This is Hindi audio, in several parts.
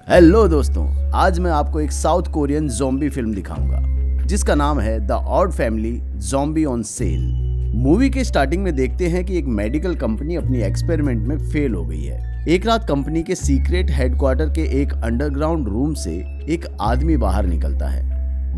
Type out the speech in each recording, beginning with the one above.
हेलो दोस्तों, आज मैं आपको एक साउथ कोरियन ज़ॉम्बी फिल्म दिखाऊंगा जिसका नाम है the odd family zombie on sale. Movie के स्टार्टिंग में देखते हैं कि एक मेडिकल कंपनी अपनी एक्सपेरिमेंट में फेल हो गई है। एक रात कंपनी के सीक्रेट हेडक्वार्टर के एक अंडरग्राउंड रूम से एक आदमी बाहर निकलता है।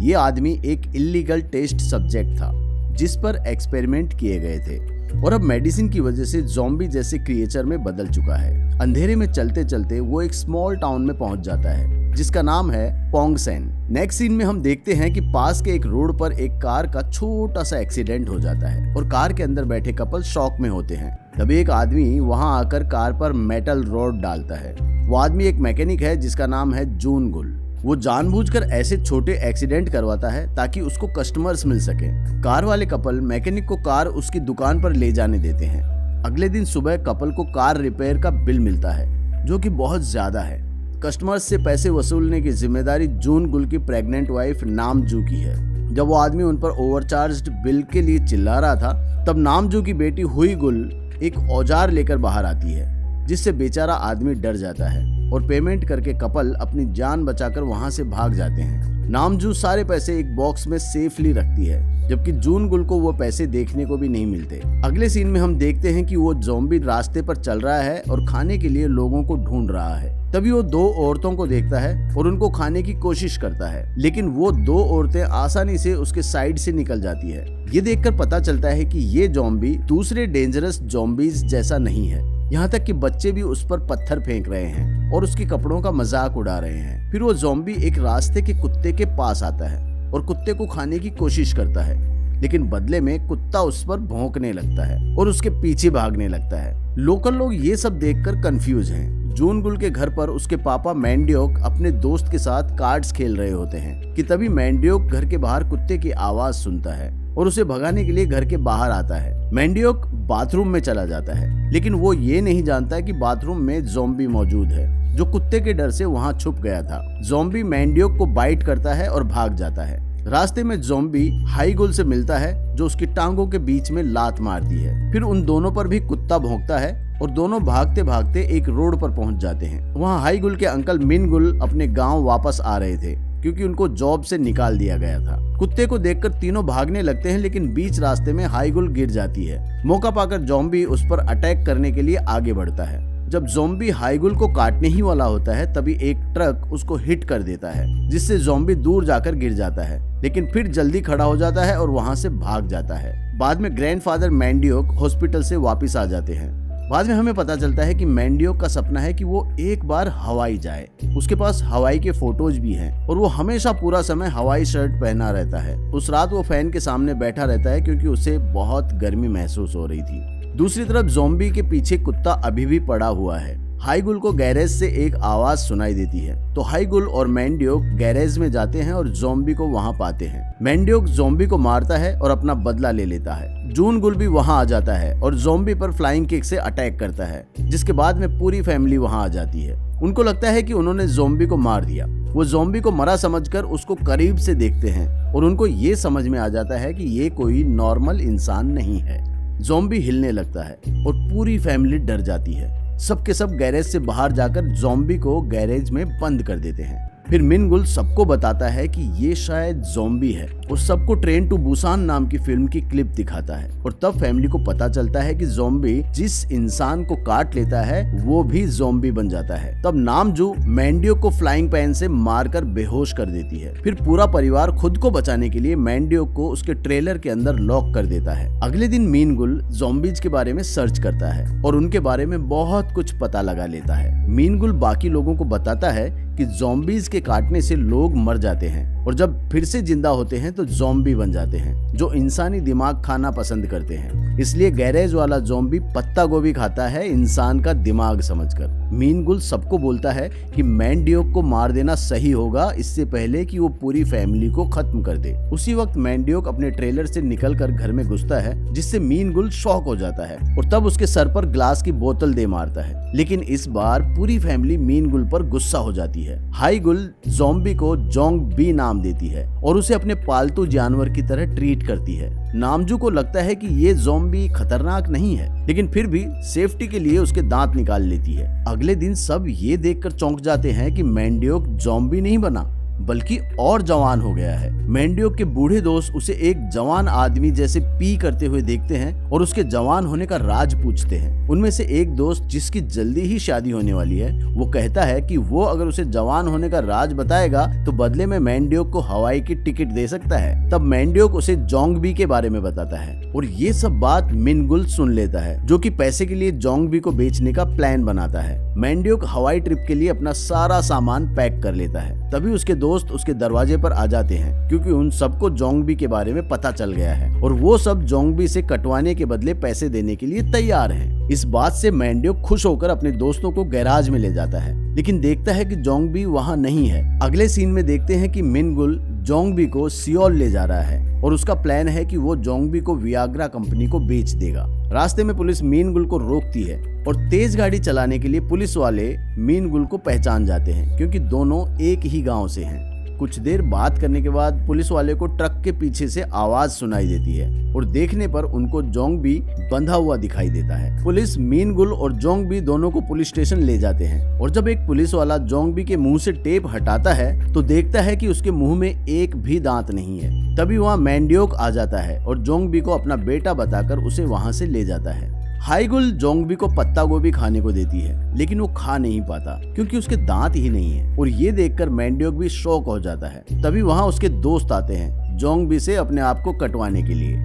ये आदमी एक इलीगल टेस्ट सब्जेक्ट था जिस पर एक्सपेरिमेंट किए गए थे और अब मेडिसिन की वजह से ज़ॉम्बी जैसे क्रिएचर में बदल चुका है। अंधेरे में चलते चलते वो एक स्मॉल टाउन में पहुंच जाता है जिसका नाम है पोंगसेन। नेक्स्ट सीन में हम देखते हैं कि पास के एक रोड पर एक कार का छोटा सा एक्सीडेंट हो जाता है और कार के अंदर बैठे कपल शॉक में होते हैं। तभी एक आदमी वहां आकर कार पर मेटल रॉड डालता है। वो आदमी एक मैकेनिक है जिसका नाम है जून गुल। वो जानबूझकर ऐसे छोटे एक्सीडेंट करवाता है ताकि उसको कस्टमर्स मिल सके। कार वाले कपल मैकेनिक को कार उसकी दुकान पर ले जाने देते हैं। अगले दिन सुबह कपल को कार रिपेयर का बिल मिलता है जो कि बहुत ज्यादा है। कस्टमर्स से पैसे वसूलने की जिम्मेदारी जून गुल की प्रेग्नेंट वाइफ नामजू की है। जब वो आदमी उन पर ओवरचार्ज्ड बिल के लिए चिल्ला रहा था तब नामजू की बेटी हुई गुल एक औजार लेकर बाहर आती है जिससे बेचारा आदमी डर जाता है और पेमेंट करके कपल अपनी जान बचाकर वहां से भाग जाते हैं। नामजू सारे पैसे एक बॉक्स में सेफली रखती है जबकि जून गुल को वो पैसे देखने को भी नहीं मिलते। अगले सीन में हम देखते हैं कि वो ज़ॉम्बी रास्ते पर चल रहा है और खाने के लिए लोगों को ढूंढ रहा है। तभी वो दो औरतों को देखता है और उनको खाने की कोशिश करता है, लेकिन वो दो औरतें आसानी से उसके साइड से निकल जाती है। ये देखकर पता चलता है कि ये ज़ॉम्बी दूसरे डेंजरस ज़ॉम्बीज जैसा नहीं है। यहाँ तक कि बच्चे भी उस पर पत्थर फेंक रहे हैं और उसके कपड़ों का मजाक उड़ा रहे हैं। फिर वो ज़ॉम्बी एक रास्ते के कुत्ते के पास आता है और कुत्ते को खाने की कोशिश करता है, लेकिन बदले में कुत्ता उस पर भौंकने लगता है और उसके पीछे भागने लगता है। लोकल लोग ये सब देखकर कंफ्यूज हैं। जून गुल के घर पर उसके पापा मैंडियोक अपने दोस्त के साथ कार्ड्स खेल रहे होते हैं कि तभी मैंडियोक घर के बाहर कुत्ते की आवाज सुनता है और उसे भगाने के लिए घर के बाहर आता है। मैंडियोक बाथरूम में चला जाता है, लेकिन वो ये नहीं जानता कि बाथरूम में ज़ॉम्बी मौजूद है जो कुत्ते के डर से वहां छुप गया था। ज़ॉम्बी मैंडियोक को बाइट करता है और भाग जाता है। रास्ते में ज़ॉम्बी हाई गुल से मिलता है जो उसकी टांगों के बीच में लात मारती है। फिर उन दोनों पर भी कुत्ता भौंकता है और दोनों भागते भागते एक रोड पर पहुंच जाते हैं। वहां हाई गुल के अंकल मिन गुल अपने गांव वापस आ रहे थे क्योंकि उनको जॉब से निकाल दिया गया था। कुत्ते को देखकर तीनों भागने लगते हैं, लेकिन बीच रास्ते में हाई गुल गिर जाती है। मौका पाकर ज़ॉम्बी उस पर अटैक करने के लिए आगे बढ़ता है। जब ज़ॉम्बी हाई गुल को काटने ही वाला होता है तभी एक ट्रक उसको हिट कर देता है जिससे ज़ॉम्बी दूर जाकर गिर जाता है, लेकिन फिर जल्दी खड़ा हो जाता है और वहां से भाग जाता है। बाद में ग्रैंडफादर मैंडियोक हॉस्पिटल से वापस आ जाते हैं। बाद में हमें पता चलता है कि मैंडियोक का सपना है कि वो एक बार हवाई जाए। उसके पास हवाई के फोटोज भी हैं और वो हमेशा पूरा समय हवाई शर्ट पहना रहता है। उस रात वो फैन के सामने बैठा रहता है क्योंकि उसे बहुत गर्मी महसूस हो रही थी। दूसरी तरफ ज़ॉम्बी के पीछे कुत्ता अभी भी पड़ा हुआ है। हाई गुल को गैरेज से एक आवाज सुनाई देती है तो हाई गुल और मैंडियोक गैरेज में जाते हैं और ज़ॉम्बी को वहां पाते हैं। मैंडियोक ज़ॉम्बी को मारता है और अपना बदला ले लेता है। जून गुल भी वहां आ जाता है और ज़ॉम्बी पर फ्लाइंग किक से अटैक करता है, जिसके बाद में पूरी फैमिली वहां आ जाती है। उनको लगता है कि उन्होंने ज़ॉम्बी को मार दिया। वो ज़ॉम्बी को मरा समझकर उसको करीब से देखते हैं और उनको ये समझ में आ जाता है कि ये कोई नॉर्मल इंसान नहीं है। ज़ॉम्बी हिलने लगता है और पूरी फैमिली डर जाती है। सबके सब गैरेज से बाहर जाकर ज़ॉम्बी को गैरेज में बंद कर देते हैं। फिर मिन गुल सबको बताता है कि ये शायद ज़ॉम्बी है और सबको ट्रेन टू बुसान नाम की फिल्म की क्लिप दिखाता है और तब फैमिली को पता चलता है कि ज़ॉम्बी जिस इंसान को काट लेता है वो भी ज़ॉम्बी बन जाता है। तब नामजू मैंडियोक को फ्लाइंग पैन से मारकर बेहोश कर देती है। फिर पूरा परिवार खुद को बचाने के लिए मैंडियोक को उसके ट्रेलर के अंदर लॉक कर देता है। अगले दिन मिन गुल ज़ॉम्बीज के बारे में सर्च करता है और उनके बारे में बहुत कुछ पता लगा लेता है। मिन गुल बाकी लोगों को बताता है कि ज़ॉम्बीज के काटने से लोग मर जाते हैं और जब फिर से जिंदा होते हैं तो ज़ॉम्बी बन जाते हैं जो इंसानी दिमाग खाना पसंद करते हैं। इसलिए गैरेज वाला ज़ॉम्बी पत्ता गोभी खाता है इंसान का दिमाग समझकर। मीन गुल सबको बोलता है कि मैंडियोक को मार देना सही होगा इससे पहले कि वो पूरी फैमिली को खत्म कर दे। उसी वक्त मैंडियोक अपने ट्रेलर से निकलकर घर में घुसता है जिससे मीन गुल शॉक हो जाता है और तब उसके सर पर ग्लास की बोतल दे मारता है, लेकिन इस बार पूरी फैमिली मीन गुल पर गुस्सा हो जाती है। हाई गुल ज़ॉम्बी को जोंग बी नाम देती है और उसे अपने पालतू जानवर की तरह ट्रीट करती है। नामजू को लगता है कि ये ज़ॉम्बी खतरनाक नहीं है, लेकिन फिर भी सेफ्टी के लिए उसके दांत निकाल लेती है। अगले दिन सब ये देखकर चौंक जाते हैं कि मैंड्योक ज़ॉम्बी नहीं बना बल्कि और जवान हो गया है। मैंड्योक के बूढ़े दोस्त उसे एक जवान आदमी जैसे पी करते हुए देखते हैं और उसके जवान होने का राज पूछते हैं। उनमें से एक दोस्त, जिसकी जल्दी ही शादी होने वाली है, वो कहता है कि वो अगर उसे जवान होने का राज बताएगा तो बदले में मैंड्योक को हवाई की टिकट दे सकता है। तब मैंड्योक उसे जोंगबी के बारे में बताता है और ये सब बात मिनगुल सुन लेता है, जो कि पैसे के लिए जोंगबी को बेचने का प्लान बनाता है। मैंड्योक हवाई ट्रिप के लिए अपना सारा सामान पैक कर लेता है। तभी उसके दोस्त उसके दरवाजे पर आ जाते हैं, क्योंकि उन सबको जोंगबी के बारे में पता चल गया है और वो सब जोंगबी से कटवाने के बदले पैसे देने के लिए तैयार हैं। इस बात से मैंड्योक खुश होकर अपने दोस्तों को गैराज में ले जाता है, लेकिन देखता है कि जोंगबी वहाँ नहीं है। अगले सीन में देखते हैं कि मिनगुल जोंगबी को सियोल ले जा रहा है और उसका प्लान है कि वो जोंगबी को वियाग्रा कंपनी को बेच देगा। रास्ते में पुलिस मिनगुल को रोकती है और तेज गाड़ी चलाने के लिए पुलिस वाले मिनगुल को पहचान जाते हैं, क्योंकि दोनों एक ही गांव से हैं। कुछ देर बात करने के बाद पुलिस वाले को ट्रक के पीछे से आवाज सुनाई देती है और देखने पर उनको जोंगबी बंधा हुआ दिखाई देता है। पुलिस मिनगुल और जोंगबी दोनों को पुलिस स्टेशन ले जाते हैं और जब एक पुलिस वाला जोंगबी के मुंह से टेप हटाता है तो देखता है कि उसके मुंह में एक भी दांत नहीं है। तभी वहाँ मैंड्योक आ जाता है और जोंगबी को अपना बेटा बताकर उसे वहाँ से ले जाता है। हाईगुल जोंगबी को पत्ता गोभी खाने को देती है, लेकिन वो खा नहीं पाता क्योंकि उसके दांत ही नहीं है और ये देखकर मैंड्योक भी शॉक हो जाता है। तभी वहाँ उसके दोस्त आते हैं जोंगबी से अपने आप को कटवाने के लिए।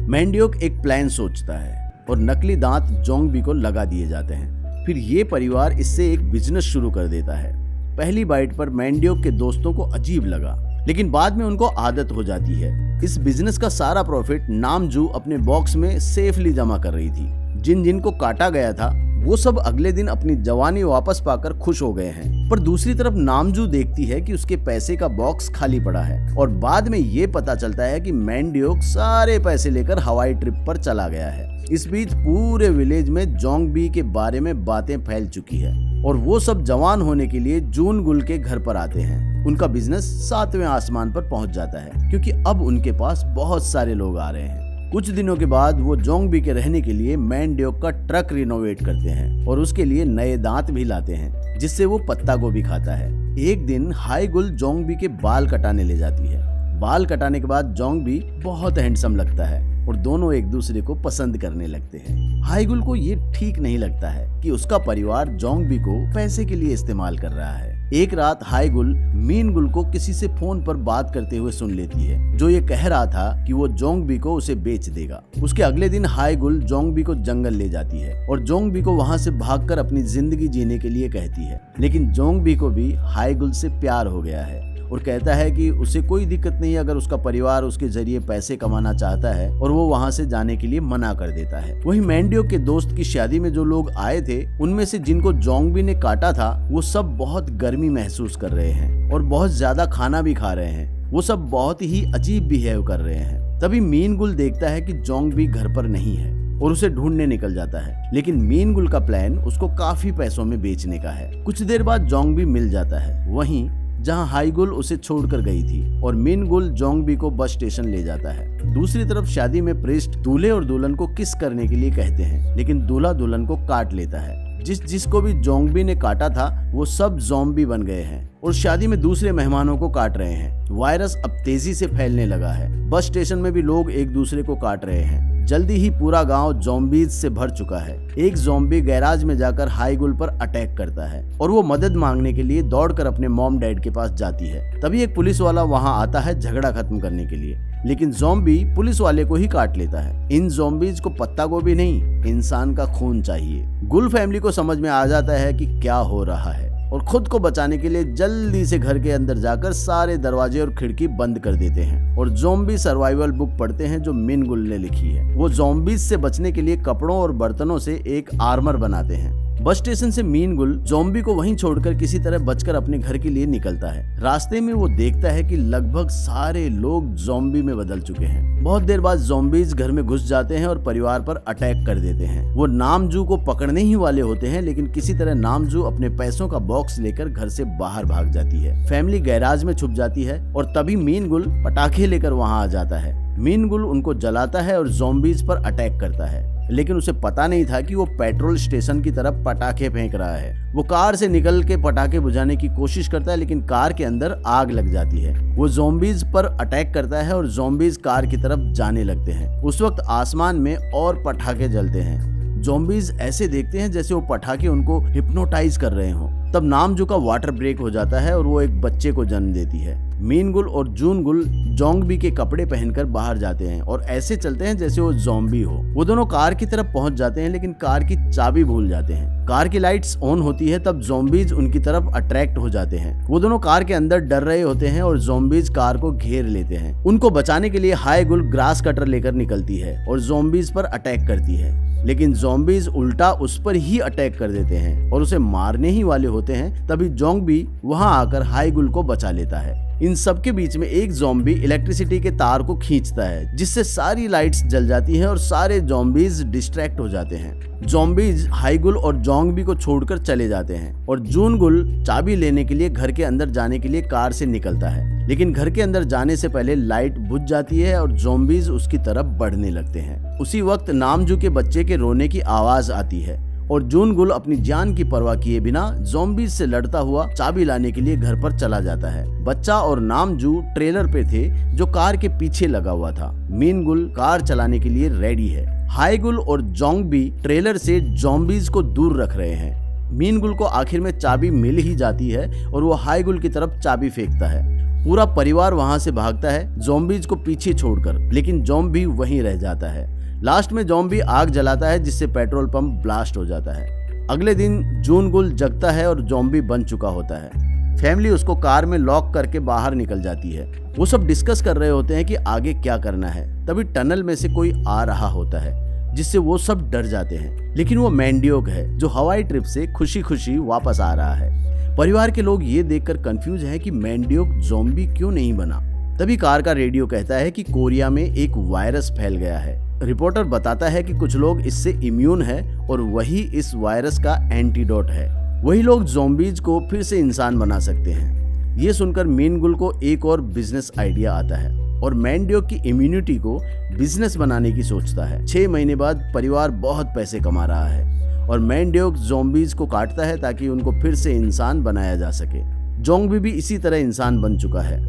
मैंड्योक एक प्लान सोचता है और नकली दांत जोंगबी को लगा दिए जाते हैं। फिर ये परिवार इससे एक बिजनेस शुरू कर देता है। पहली बाइट पर मैंड्योक के दोस्तों को अजीब लगा, लेकिन बाद में उनको आदत हो जाती है। इस बिजनेस का सारा प्रॉफिट नामजू अपने बॉक्स में सेफली जमा कर रही थी। जिन जिन को काटा गया था वो सब अगले दिन अपनी जवानी वापस पाकर खुश हो गए हैं, पर दूसरी तरफ नामजू देखती है कि उसके पैसे का बॉक्स खाली पड़ा है और बाद में ये पता चलता है कि मैंड्योक सारे पैसे लेकर हवाई ट्रिप पर चला गया है। इस बीच पूरे विलेज में जोंगबी के बारे में बातें फैल चुकी है और वो सब जवान होने के लिए जूनगुल के घर पर आते हैं। उनका बिजनेस 7वें आसमान पर पहुंच जाता है, क्योंकि अब उनके पास बहुत सारे लोग आ रहे हैं। कुछ दिनों के बाद वो जोंगबी के रहने के लिए मैंड्योक का ट्रक रिनोवेट करते हैं और उसके लिए नए दांत भी लाते हैं, जिससे वो पत्ता गोभी खाता है। एक दिन हाईगुल जोंगबी के बाल कटाने ले जाती है। बाल कटाने के बाद जोंगबी बहुत हैंडसम लगता है और दोनों एक दूसरे को पसंद करने लगते हैं। हाईगुल को ये ठीक नहीं लगता है कि उसका परिवार जोंगबी को पैसे के लिए इस्तेमाल कर रहा है। एक रात हाईगुल मिनगुल को किसी से फोन पर बात करते हुए सुन लेती है, जो ये कह रहा था कि वो जोंगबी को उसे बेच देगा। उसके अगले दिन हाईगुल जोंगबी को जंगल ले जाती है और जोंगबी को वहाँ से भागकर अपनी जिंदगी जीने के लिए कहती है, लेकिन जोंगबी को भी हाईगुल से प्यार हो गया है और कहता है कि उसे कोई दिक्कत नहीं अगर उसका परिवार उसके जरिए पैसे कमाना चाहता है, और वो वहाँ से जाने के लिए मना कर देता है। वहीं मैंड्योक के दोस्त की शादी में जो लोग आए थे, उनमें से जिनको जोंगबी ने काटा था, वो सब बहुत गर्मी महसूस कर रहे हैं और बहुत ज्यादा खाना भी खा रहे हैं। वो सब बहुत ही अजीब बिहेव कर रहे हैं। तभी मिनगुल देखता है कि जोंगबी घर पर नहीं है और उसे ढूंढने निकल जाता है, लेकिन मिनगुल का प्लान उसको काफी पैसों में बेचने का है। कुछ देर बाद जोंगबी मिल जाता है वहीं जहां हाईगुल उसे छोड़कर गई थी और मिनगुल जोंगबी को बस स्टेशन ले जाता है। दूसरी तरफ शादी में प्रिस्ट दूल्हे और दुल्हन को किस करने के लिए कहते हैं, लेकिन दूल्हा दुल्हन को काट लेता है। जिसको भी जोंगबी ने काटा था वो सब ज़ॉम्बी बन गए हैं और शादी में दूसरे मेहमानों को काट रहे हैं। वायरस अब तेजी से फैलने लगा है। बस स्टेशन में भी लोग एक दूसरे को काट रहे हैं। जल्दी ही पूरा गांव ज़ॉम्बीज से भर चुका है। एक ज़ॉम्बी गैराज में जाकर हाईगुल पर अटैक करता है और वो मदद मांगने के लिए दौड़कर अपने मॉम डैड के पास जाती है। तभी एक पुलिस वाला वहां आता है झगड़ा खत्म करने के लिए, लेकिन ज़ॉम्बी पुलिस वाले को ही काट लेता है। इन ज़ॉम्बीज को पत्ता गोभी नहीं, इंसान का खून चाहिए। गुल फैमिली को समझ में आ जाता है कि क्या हो रहा है और खुद को बचाने के लिए जल्दी से घर के अंदर जाकर सारे दरवाजे और खिड़की बंद कर देते हैं और ज़ॉम्बी सर्वाइवल बुक पढ़ते हैं जो मिनगुल ने लिखी है। वो ज़ॉम्बीज से बचने के लिए कपड़ों और बर्तनों से एक आर्मर बनाते हैं। बस स्टेशन से मीन गुल ज़ॉम्बी को वहीं छोड़कर किसी तरह बचकर अपने घर के लिए निकलता है। रास्ते में वो देखता है कि लगभग सारे लोग ज़ॉम्बी में बदल चुके हैं। बहुत देर बाद ज़ॉम्बीज घर में घुस जाते हैं और परिवार पर अटैक कर देते हैं। वो नामजू को पकड़ने ही वाले होते हैं, लेकिन किसी तरह नामजू अपने पैसों का बॉक्स लेकर घर से बाहर भाग जाती है। फैमिली गैराज में छुप जाती है और तभी मीन गुल पटाखे लेकर वहां आ जाता है। मीन गुल उनको जलाता है और ज़ॉम्बीज पर अटैक करता है, लेकिन उसे पता नहीं था कि वो पेट्रोल स्टेशन की तरफ पटाखे फेंक रहा है। वो कार से निकल के पटाखे बुझाने की कोशिश करता है, लेकिन कार के अंदर आग लग जाती है। वो ज़ॉम्बीज पर अटैक करता है और ज़ॉम्बीज कार की तरफ जाने लगते हैं। उस वक्त आसमान में और पटाखे जलते हैं। ज़ॉम्बीज ऐसे देखते हैं जैसे वो पटाखे उनको हिप्नोटाइज कर रहे हों। तब नामजू का वाटर ब्रेक हो जाता है और वो एक बच्चे को जन्म देती है। मीन गुल और जून गुल जोंगबी के कपड़े पहनकर बाहर जाते हैं और ऐसे चलते हैं जैसे वो ज़ॉम्बी हो। वो दोनों कार की तरफ पहुंच जाते हैं, लेकिन कार की चाबी भूल जाते हैं। कार की लाइट्स ऑन होती है, तब ज़ॉम्बीज उनकी तरफ अट्रैक्ट हो जाते हैं। वो दोनों कार के अंदर डर रहे होते हैं और ज़ॉम्बीज कार को घेर लेते हैं। उनको बचाने के लिए हाई गुल ग्रास कटर लेकर निकलती है और ज़ॉम्बीज पर अटैक करती है, लेकिन ज़ॉम्बीज उल्टा उस पर ही अटैक कर देते हैं और उसे मारने ही वाले होते हैं। तभी जोंगबी वहां आकर हाई गुल को बचा लेता है। इन सब के बीच में एक ज़ॉम्बी इलेक्ट्रिसिटी के तार को खींचता है, जिससे सारी लाइट्स जल जाती हैं और सारे ज़ॉम्बीज डिस्ट्रैक्ट हो जाते हैं। ज़ॉम्बीज हाईगुल और जोंगबी को छोड़कर चले जाते हैं और जूनगुल चाबी लेने के लिए घर के अंदर जाने के लिए कार से निकलता है, लेकिन घर के अंदर जाने से पहले लाइट बुझ जाती है और ज़ॉम्बीज उसकी तरफ बढ़ने लगते हैं। उसी वक्त नामजू के बच्चे के रोने की आवाज आती है और जूनगुल अपनी जान की परवाह किए बिना ज़ॉम्बीज से लड़ता हुआ चाबी लाने के लिए घर पर चला जाता है। बच्चा और नामजू ट्रेलर पे थे जो कार के पीछे लगा हुआ था। मीनगुल कार चलाने के लिए रेडी है। हाईगुल और जोंगबी ट्रेलर से ज़ॉम्बीज को दूर रख रहे हैं। मीनगुल को आखिर में चाबी मिल ही जाती है और वो हाईगुल की तरफ चाबी फेंकता है। पूरा परिवार वहां से भागता है ज़ॉम्बीज को पीछे छोड़कर, लेकिन ज़ॉम्बी वहीं रह जाता है। लास्ट में ज़ॉम्बी आग जलाता है, जिससे पेट्रोल पंप ब्लास्ट हो जाता है। अगले दिन जूनगुल जगता है और ज़ॉम्बी बन चुका होता है। फैमिली उसको कार में लॉक करके बाहर निकल जाती है। वो सब डिस्कस कर रहे होते हैं कि आगे क्या करना है। तभी टनल में से कोई आ रहा होता है, जिससे वो सब डर जाते हैं, लेकिन वो मैंडियोक है जो हवाई ट्रिप से खुशी खुशी वापस आ रहा है। परिवार के लोग ये देखकर कंफ्यूज हैं कि मैंडियोक ज़ॉम्बी क्यों नहीं बना। तभी कार का रेडियो कहता है कि कोरिया में एक वायरस फैल गया है। रिपोर्टर बताता है कि कुछ लोग इससे इम्यून है और वही इस वायरस का एंटीडोट है। वही लोग ज़ॉम्बीज को फिर से इंसान बना सकते हैं। ये सुनकर मीनगुल को एक और बिजनेस आइडिया आता है और मैंडियोक की इम्यूनिटी को बिजनेस बनाने की सोचता है। 6 महीने बाद परिवार बहुत पैसे कमा रहा है और मैंडियोक ज़ॉम्बीज को काटता है ताकि उनको फिर से इंसान बनाया जा सके। जोंगबी भी इसी तरह इंसान बन चुका है।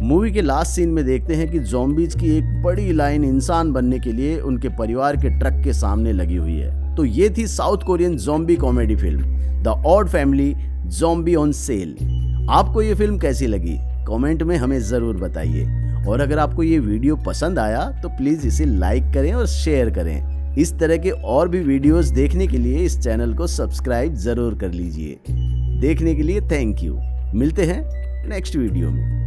मूवी के लास्ट सीन में देखते हैं कि ज़ॉम्बीज की एक बड़ी लाइन इंसान बनने के लिए उनके परिवार के ट्रक के सामने लगी हुई है। तो ये थी south Korean zombie comedy film the odd family zombie on sale. आपको ये फिल्म कैसी लगी कमेंट में हमें ज़रूर बताइए, और अगर आपको ये वीडियो पसंद आया तो प्लीज़ इसे लाइक करें और शेयर करें। इस तरह के और भी वीडियोस देखने के लिए इस चैनल को सब्सक्राइब ज़रूर कर लीजिए। देखने के लिए थैंक यू। मिलते हैं नेक्स्ट वीडियो में।